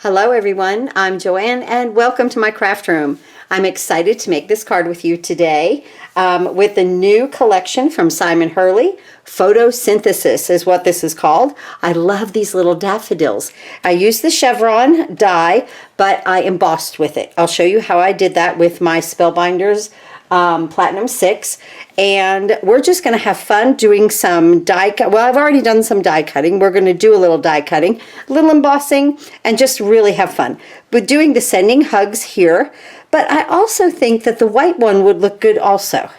Hello everyone, I'm Joanne and welcome to my craft room. I'm excited to make this card with you today with the new collection from Simon Hurley. Photosynthesis is what this is called. I love these little daffodils. I used the CHEVRON die, but I embossed with it. I'll show you how I did that with my Spellbinders Platinum 6, and we're just going to have fun doing some die cut. Well, I've already done some die cutting. We're going to do a little die cutting, a little embossing, and just really have fun. We're doing the sending hugs here, but I also think that the white one would look good also.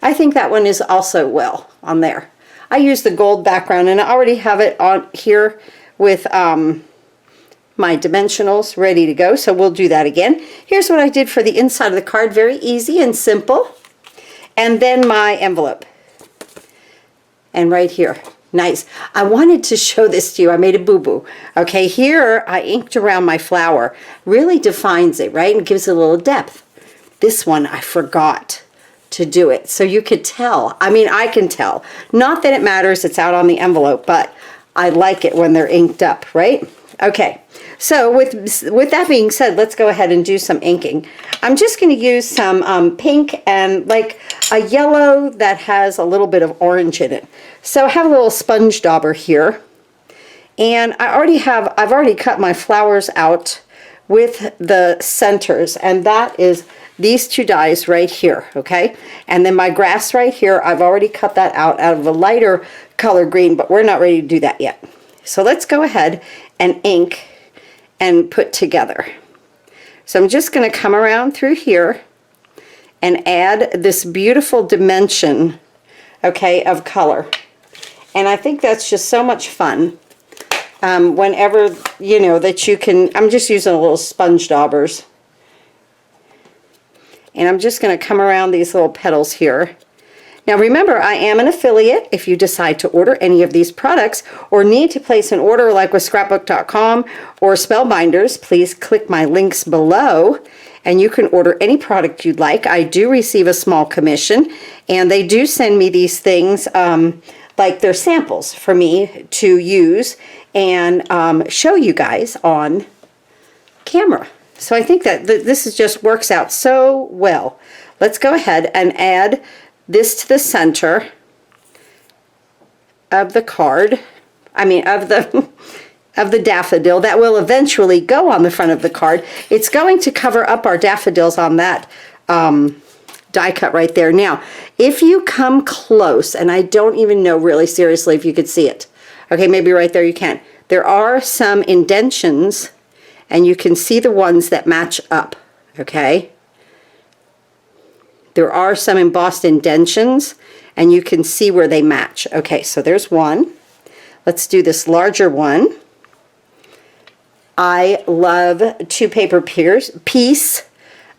I think that one is also well on there. I use the gold background and I already have it on here with my dimensionals ready to go, so we'll do that again. Here's what I did for the inside of the card, very easy and simple. And then my envelope. And right here, nice. I wanted to show this to you. I made a boo-boo. Okay, here I inked around my flower. Really defines it, right? And gives it a little depth. This one, I forgot to do it. So you could tell. I mean, I can tell. Not that it matters, it's out on the envelope, but I like it when they're inked up, right? Okay, so with that being said, let's go ahead and do some inking. I'm just going to use some pink and like a yellow that has a little bit of orange in it. So I have a little sponge dauber here, and I've already cut my flowers out with the centers, and that is these two dies right here, okay? And then my grass right here, I've already cut that out of a lighter color green, but we're not ready to do that yet. So let's go ahead and ink and put together. So I'm just going to come around through here and add this beautiful dimension, okay, of color. And I think that's just so much fun. Whenever, you know, that you can, I'm just using a little sponge daubers. And I'm just going to come around these little petals here. Now remember, I am an affiliate. If you decide to order any of these products or need to place an order like with scrapbook.com or Spellbinders, please click my links below and you can order any product you'd like. I do receive a small commission, and they do send me these things like they're samples for me to use and show you guys on camera. So I think that this is just works out so well. Let's go ahead and add this to the center of the card, I mean of the daffodil that will eventually go on the front of the card. It's going to cover up our daffodils on that die cut right there. Now, if you come close, and I don't even know really seriously if you could see it. Okay, maybe right there you can. There are some indentions, and you can see the ones that match up, okay? There are some embossed indentions, and you can see where they match. Okay, so there's one. Let's do this larger one. I love two paper piece.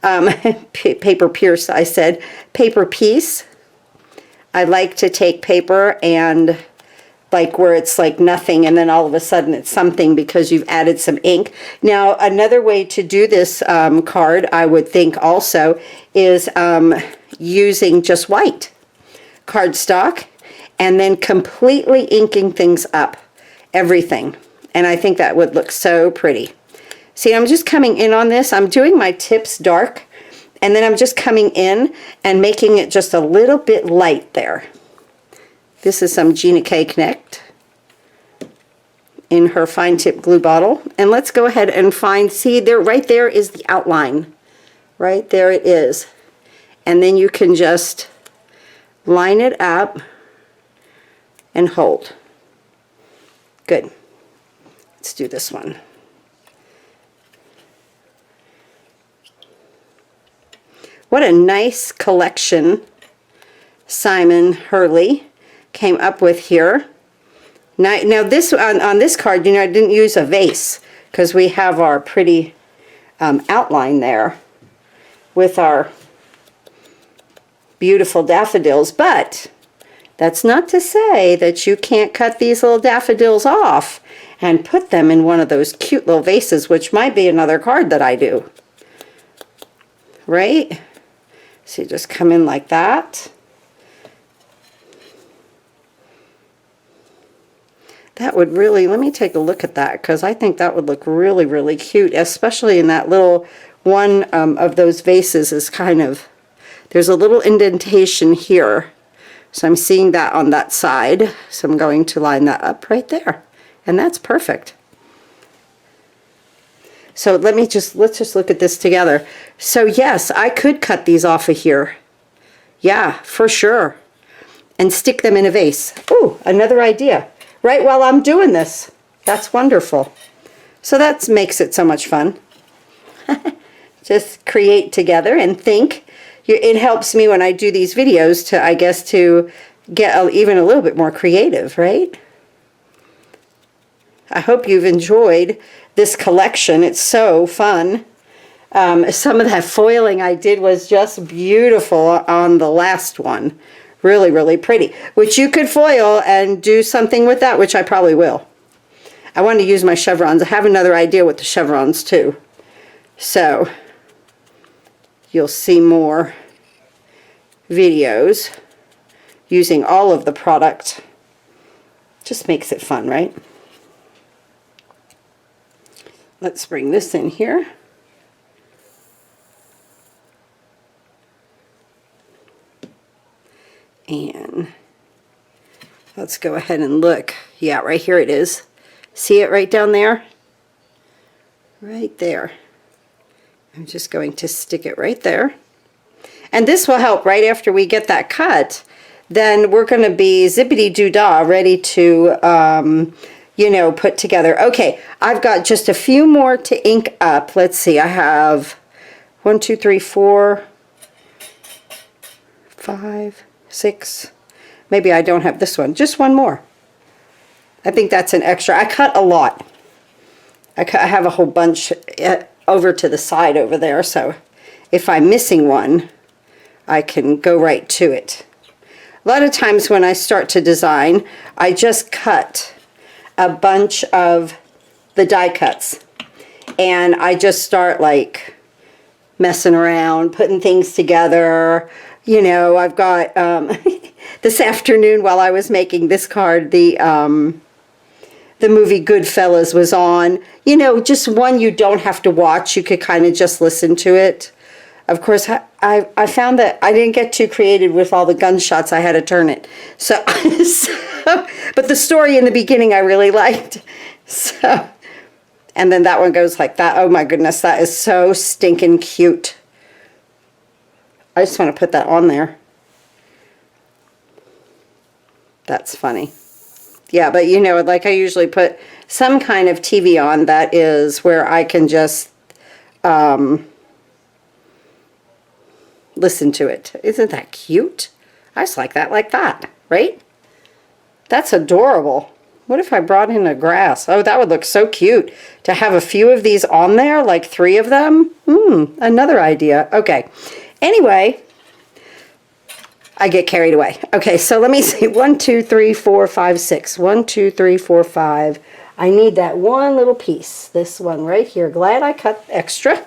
Paper pierce, I said. Paper piece. I like to take paper and like where it's like nothing and then all of a sudden it's something because you've added some ink. Now another way to do this card, I would think also, is using just white cardstock and then completely inking things up, everything. And I think that would look so pretty. See, I'm just coming in on this. I'm doing my tips dark, and then I'm just coming in and making it just a little bit light there. This is some Gina K. Knecht in her fine tip glue bottle. And let's go ahead and find, see there, right there is the outline. Right there it is. And then you can just line it up and hold. Good. Let's do this one. What a nice collection Simon Hurley came up with here. Now this on this card, you know, I didn't use a vase because we have our pretty outline there with our beautiful daffodils, but that's not to say that you can't cut these little daffodils off and put them in one of those cute little vases, which might be another card that I do. Right? So you just come in like that. That would really, let me take a look at that, because I think that would look really, really cute, especially in that little one of those vases is kind of, there's a little indentation here. So I'm seeing that on that side. So I'm going to line that up right there. And that's perfect. So let's just look at this together. So yes, I could cut these off of here. Yeah, for sure. And stick them in a vase. Ooh, another idea. Right while I'm doing this. That's wonderful. So that makes it so much fun. Just create together and think. It helps me when I do these videos to, I guess, to get even a little bit more creative, right? I hope you've enjoyed this collection. It's so fun. Some of that foiling I did was just beautiful on the last one. Really, really pretty. Which you could foil and do something with that, which I probably will. I want to use my chevrons. I have another idea with the chevrons too. So, you'll see more videos using all of the product. Just makes it fun, right? Let's bring this in here. And let's go ahead and look. Yeah, right here it is. See it right down there? Right there. I'm just going to stick it right there. And this will help right after we get that cut. Then we're going to be zippity-doo-dah ready to, you know, put together. Okay, I've got just a few more to ink up. Let's see, I have 1, 2, 3, 4, 5, 6. Maybe I don't have this one. Just one more. I think that's an extra. I cut a lot. I have a whole bunch over to the side over there, so if I'm missing one, I can go right to it. A lot of times when I start to design, I just cut a bunch of the die cuts, and I just start like messing around, putting things together. You know, I've got this afternoon while I was making this card, the movie Goodfellas was on. You know, just one you don't have to watch. You could kind of just listen to it. Of course, I found that I didn't get too creative with all the gunshots. I had to turn it. So, but the story in the beginning I really liked. So, and then that one goes like that. Oh my goodness, that is so stinking cute. I just want to put that on there. That's funny. Yeah, but you know, like I usually put some kind of TV on that is where I can just listen to it. Isn't that cute? I just like that, right? That's adorable. What if I brought in a grass? Oh, that would look so cute to have a few of these on there, like 3 of them. Another idea. Okay. Anyway, I get carried away. Okay, so let me see. 1, 2, 3, 4, 5, 6. 1, 2, 3, 4, 5. I need that one little piece. This one right here. Glad I cut extra.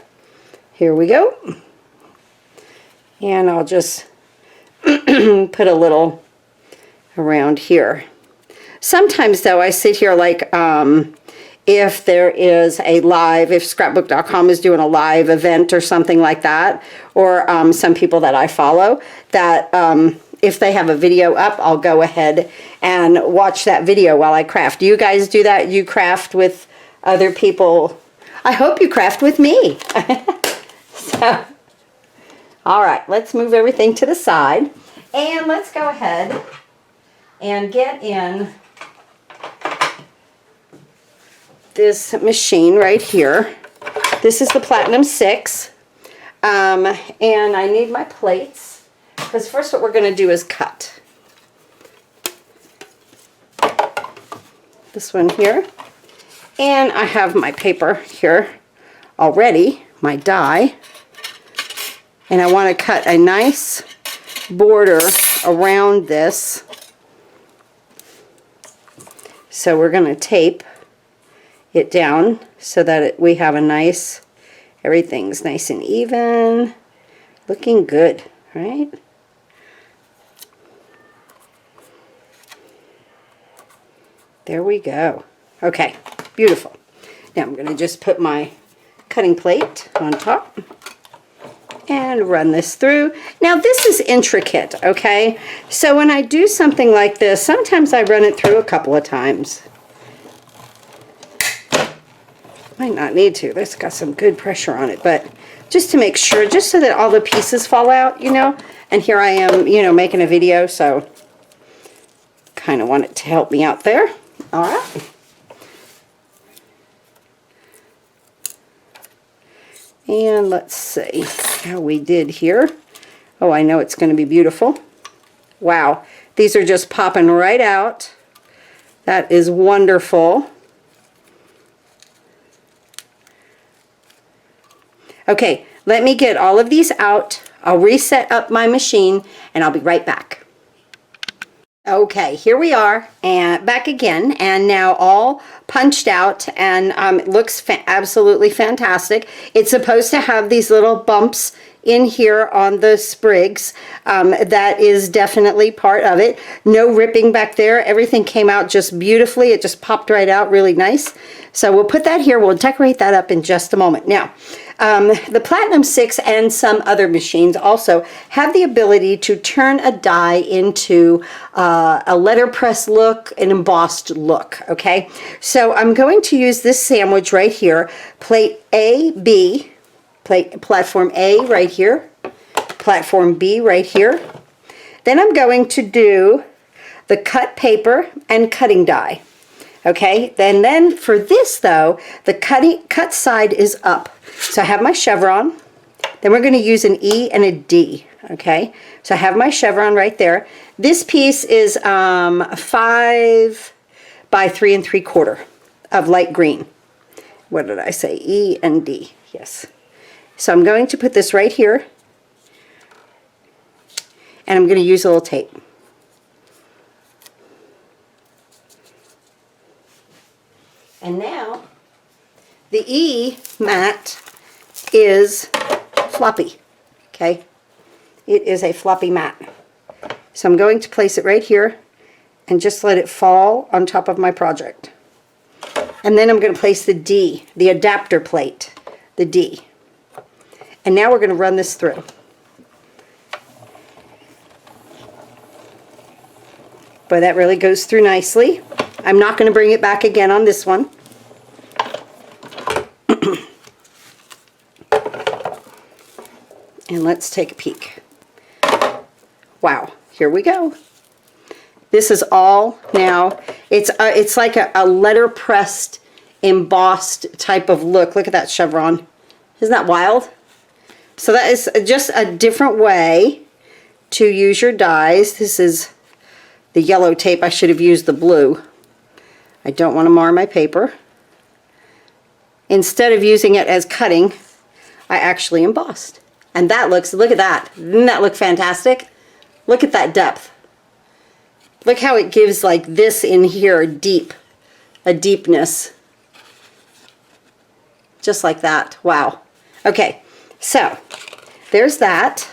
Here we go. And I'll just put a little around here. Sometimes though I sit here like if there is a live, if scrapbook.com is doing a live event or something like that, or some people that I follow, that if they have a video up, I'll go ahead and watch that video while I craft. Do you guys do that? You craft with other people? I hope you craft with me. So, all right, let's move everything to the side. And let's go ahead and get in this machine right here. This is the Platinum 6. And I need my plates, because first what we're going to do is cut. This one here. And I have my paper here already, my die. And I want to cut a nice border around this. So we're going to tape it down so that we have a nice, everything's nice and even, looking good, right? there we go. Okay, beautiful. Now I'm going to just put my cutting plate on top and run this through. Now this is intricate, okay? So when I do something like this, sometimes I run it through a couple of times. Might not need to. This got some good pressure on it, but just to make sure, just so that all the pieces fall out, you know? And here I am, you know, making a video, so kind of want it to help me out there. All right. And let's see how we did here. Oh, I know it's going to be beautiful. Wow, these are just popping right out. That is wonderful. Okay, let me get all of these out. I'll reset up my machine and I'll be right back. Okay, here we are, and back again, and now all punched out, and it looks absolutely fantastic. It's supposed to have these little bumps in here on the sprigs. That is definitely part of it. No ripping back there. Everything came out just beautifully. It just popped right out really nice. So we'll put that here. We'll decorate that up in just a moment. Now, the Platinum 6 and some other machines also have the ability to turn a die into a letterpress look, an embossed look, okay? So I'm going to use this sandwich right here, plate A, B, platform A right here, platform B right here. Then I'm going to do the cut paper and cutting die. Okay, then for this though, the cut side is up. So I have my chevron, then we're going to use an E and a D. Okay, so I have my chevron right there. This piece is 5 by 3 3/4 of light green. What did I say? E and D, yes. So I'm going to put this right here, and I'm going to use a little tape. And now, the E mat is floppy, okay? It is a floppy mat. So I'm going to place it right here and just let it fall on top of my project. And then I'm going to place the D, the adapter plate, the D. And now we're going to run this through. Boy, that really goes through nicely. I'm not going to bring it back again on this one. And let's take a peek. Wow, here we go. This is all now, it's like a letter pressed, embossed type of look. Look at that chevron. Isn't that wild? So that is just a different way to use your dies. This is the yellow tape. I should have used the blue. I don't want to mar my paper. Instead of using it as cutting, I actually embossed. And that looks, look at that. Doesn't that look fantastic? Look at that depth. Look how it gives like this in here a deepness. Just like that. Wow. Okay, so there's that.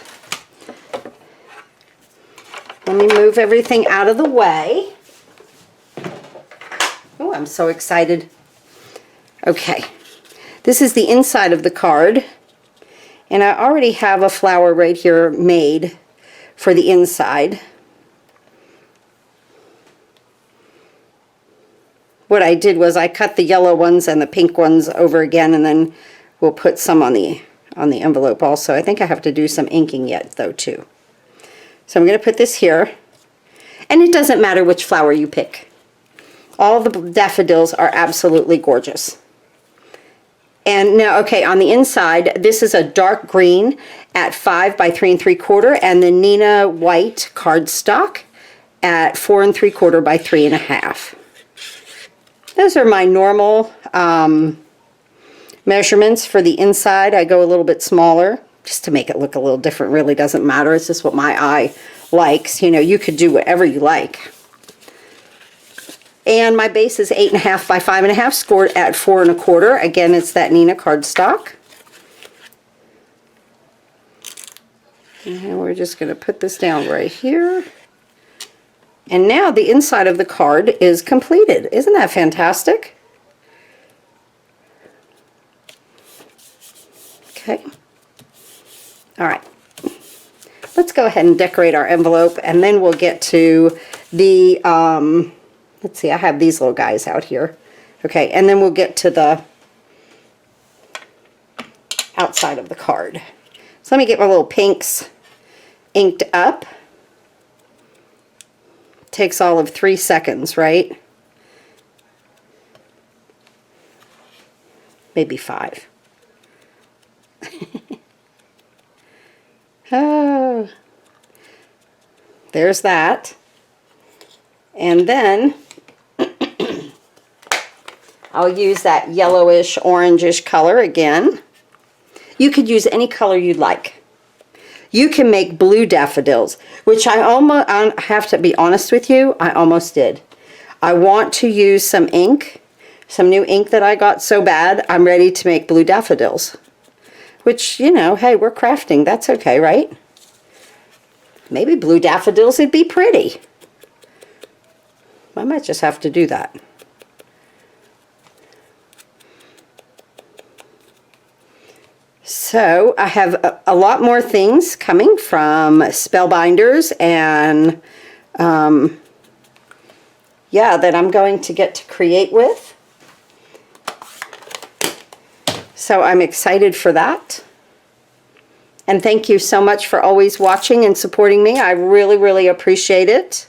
Let me move everything out of the way. Oh, I'm so excited. Okay, this is the inside of the card. And I already have a flower right here made for the inside. What I did was I cut the yellow ones and the pink ones over again, and then we'll put some on the envelope also. I think I have to do some inking yet though too. So I'm going to put this here. And it doesn't matter which flower you pick. All the daffodils are absolutely gorgeous. And now, okay, on the inside, this is a dark green at 5 by 3 3/4, and the Nina white cardstock at 4 3/4 by 3 1/2. Those are my normal measurements for the inside. I go a little bit smaller just to make it look a little different. Really doesn't matter. It's just what my eye likes. You know, you could do whatever you like. And my base is 8 1/2 by 5 1/2, scored at 4 1/4. Again, it's that Nina cardstock. And we're just going to put this down right here. And now the inside of the card is completed. Isn't that fantastic? Okay. All right. Let's go ahead and decorate our envelope, and then we'll get to the, let's see, I have these little guys out here. Okay, and then we'll get to the outside of the card. So let me get my little pinks inked up. Takes all of 3 seconds, right? Maybe 5. Oh, there's that. And then I'll use that yellowish, orangish color again. You could use any color you'd like. You can make blue daffodils, which I have to be honest with you, I almost did. I want to use some ink, some new ink that I got so bad, I'm ready to make blue daffodils. Which, you know, hey, we're crafting, that's okay, right? Maybe blue daffodils would be pretty. I might just have to do that. So I have a lot more things coming from Spellbinders, and yeah, that I'm going to get to create with. So I'm excited for that. And thank you so much for always watching and supporting me. I really, really appreciate it.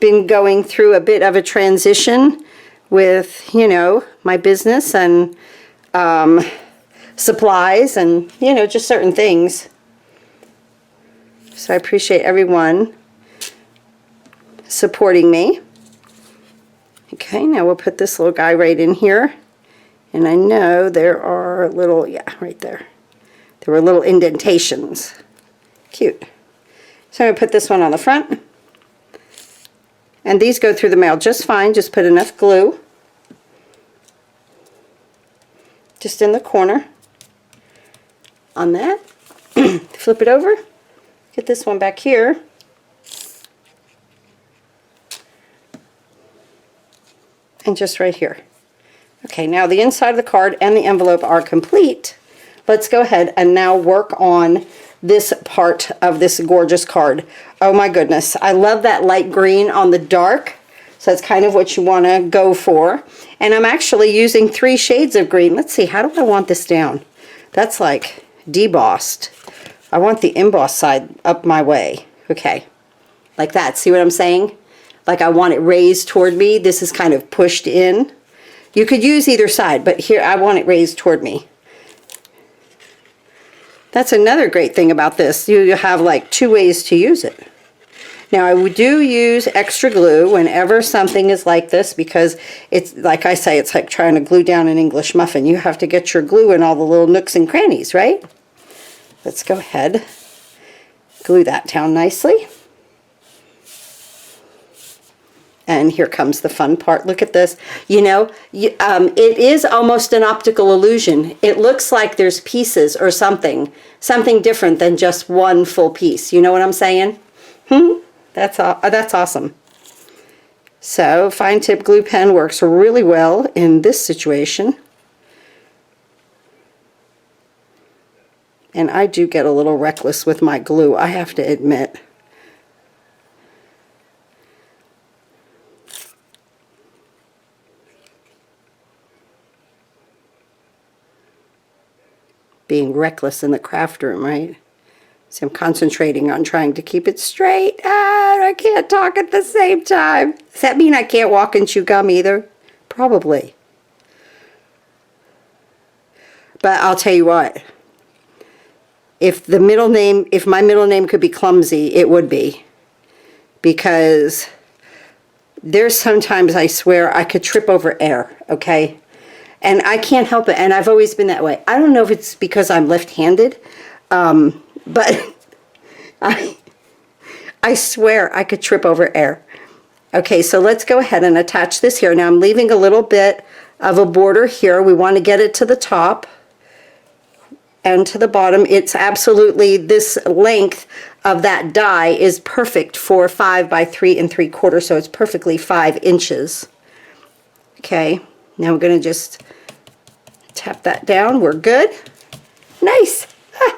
Been going through a bit of a transition with, you know, my business and supplies and, you know, just certain things. So I appreciate everyone supporting me. Okay, now we'll put this little guy right in here. And I know there are little, yeah, right there. There were little indentations. Cute. So I'm going to put this one on the front. And these go through the mail just fine. Just put enough glue. Just in the corner. On that. Flip it over. Get this one back here. And just right here. Okay, now the inside of the card and the envelope are complete. Let's go ahead and now work on this part of this gorgeous card. Oh my goodness, I love that light green on the dark. So that's kind of what you want to go for. And I'm actually using 3 shades of green. Let's see, how do I want this down? That's like debossed. I want the embossed side up my way. Okay, like that. See what I'm saying? Like I want it raised toward me. This is kind of pushed in. You could use either side, but here I want it raised toward me. That's another great thing about this. You have like 2 ways to use it. Now I do use extra glue whenever something is like this, because it's, like I say, it's like trying to glue down an English muffin. You have to get your glue in all the little nooks and crannies, right? Let's go ahead, glue that down nicely. And here comes the fun part. Look at this. You know, it is almost an optical illusion. It looks like there's pieces or something different than just one full piece. You know what I'm saying? That's awesome. So fine tip glue pen works really well in this situation. And I do get a little reckless with my glue, I have to admit. Being reckless in the craft room, right? So I'm concentrating on trying to keep it straight. I can't talk at the same time. Does that mean I can't walk and chew gum either? Probably. But I'll tell you what. If my middle name could be Clumsy, it would be. Because there's sometimes, I swear, I could trip over air, okay? And I can't help it, and I've always been that way. I don't know if it's because I'm left-handed, but I swear I could trip over air. Okay, so let's go ahead and attach this here. Now I'm leaving a little bit of a border here. We want to get it to the top. and to the bottom. It's absolutely, this length of that die is perfect for 5 by 3 3/4, so it's perfectly 5 inches. Okay, now we're going to just tap that down. We're good. Nice. Ah.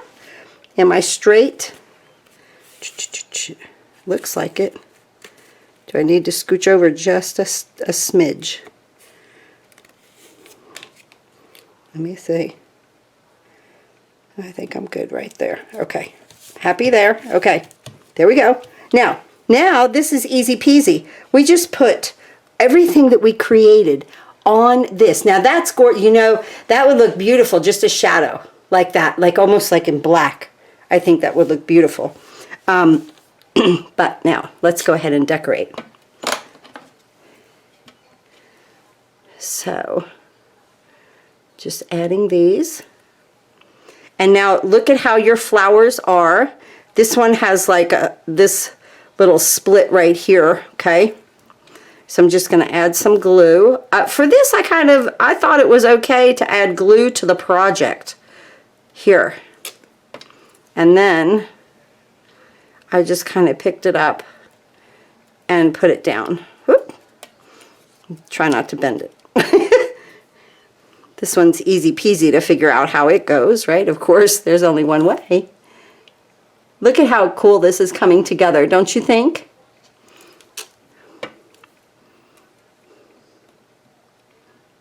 Am I straight? Looks like it. Do I need to scooch over just a smidge? Let me see. I think I'm good right there. Okay. Happy there. Okay. There we go. Now this is easy peasy. We just put everything that we created on this. Now that's gorgeous. You know, that would look beautiful, just a shadow like that, like almost like in black. I think that would look beautiful. But now let's go ahead and decorate. So just adding these. And now look at how your flowers are. This one has like this little split right here, okay? So I'm just going to add some glue. For this, I thought it was okay to add glue to the project here. And then I just kind of picked it up and put it down. Whoop. Try not to bend it. This one's easy peasy to figure out how it goes, right? Of course, there's only one way. Look at how cool this is coming together, don't you think?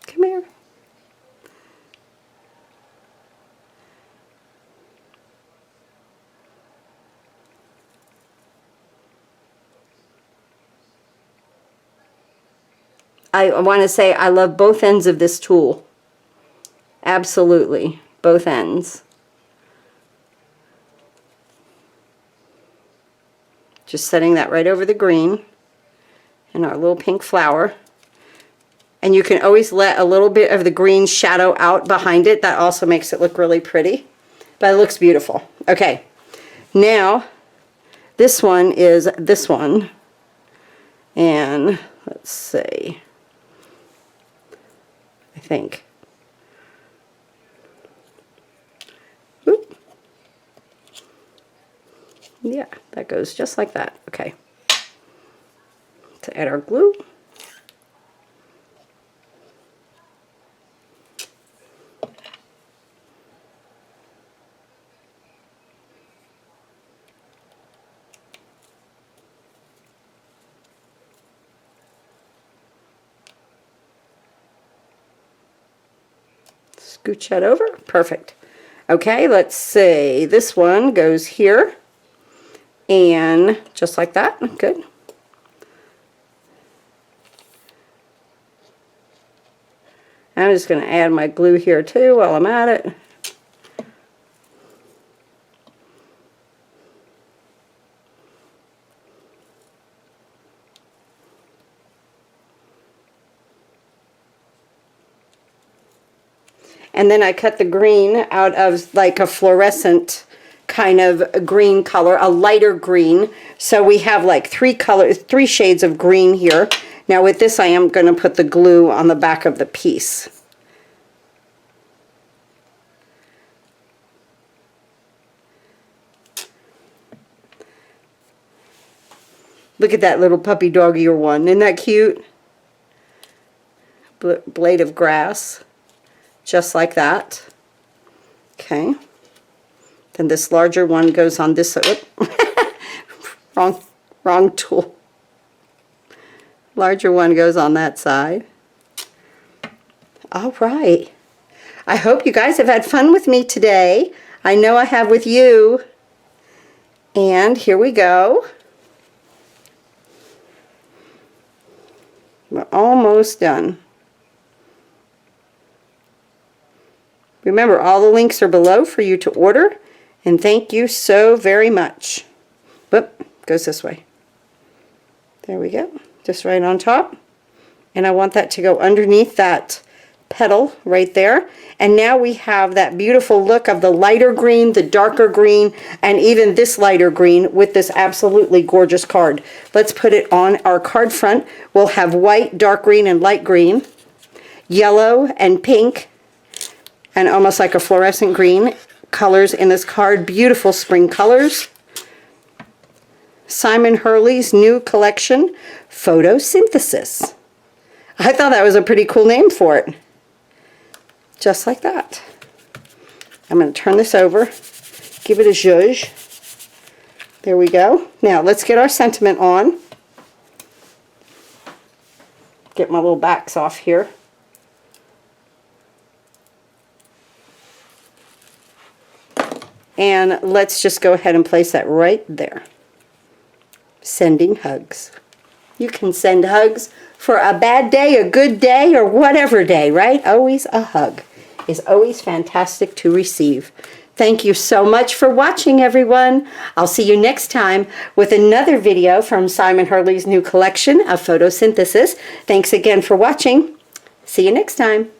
Come here. I want to say I love both ends of this tool. Absolutely, both ends. Just setting that right over the green and our little pink flower. And you can always let a little bit of the green shadow out behind it. That also makes it look really pretty. But it looks beautiful. Okay, now this one is this one. And let's see. I think. Oop. Yeah, that goes just like that. Okay. To add our glue. Scooch that over. Perfect. Okay, let's see. This one goes here. And just like that. Good. I'm just going to add my glue here too while I'm at it. And then I cut the green out of like a fluorescent kind of green color, a lighter green. So we have like three shades of green here. Now with this I am going to put the glue on the back of the piece. Look at that little puppy dog ear one. Isn't that cute? Blade of grass. Just like that. Okay. Then this larger one goes on this side. wrong tool. Larger one goes on that side. All right. I hope you guys have had fun with me today. I know I have with you. And here we go. We're almost done. Remember, all the links are below for you to order, and thank you so very much. Whoop, goes this way. There we go, just right on top. And I want that to go underneath that petal right there. And now we have that beautiful look of the lighter green, the darker green, and even this lighter green with this absolutely gorgeous card. Let's put it on our card front. We'll have white, dark green, and light green, yellow and pink, and almost like a fluorescent green, colors in this card. Beautiful spring colors. Simon Hurley's new collection, Photosynthesis. I thought that was a pretty cool name for it. Just like that. I'm going to turn this over, give it a zhuzh. There we go. Now let's get our sentiment on. Get my little backs off here. And let's just go ahead and place that right there. Sending hugs. You can send hugs for a bad day, a good day, or whatever day, right? Always a hug is always fantastic to receive. Thank you so much for watching, everyone. I'll see you next time with another video from Simon Hurley's new collection of Photosynthesis. Thanks again for watching. See you next time.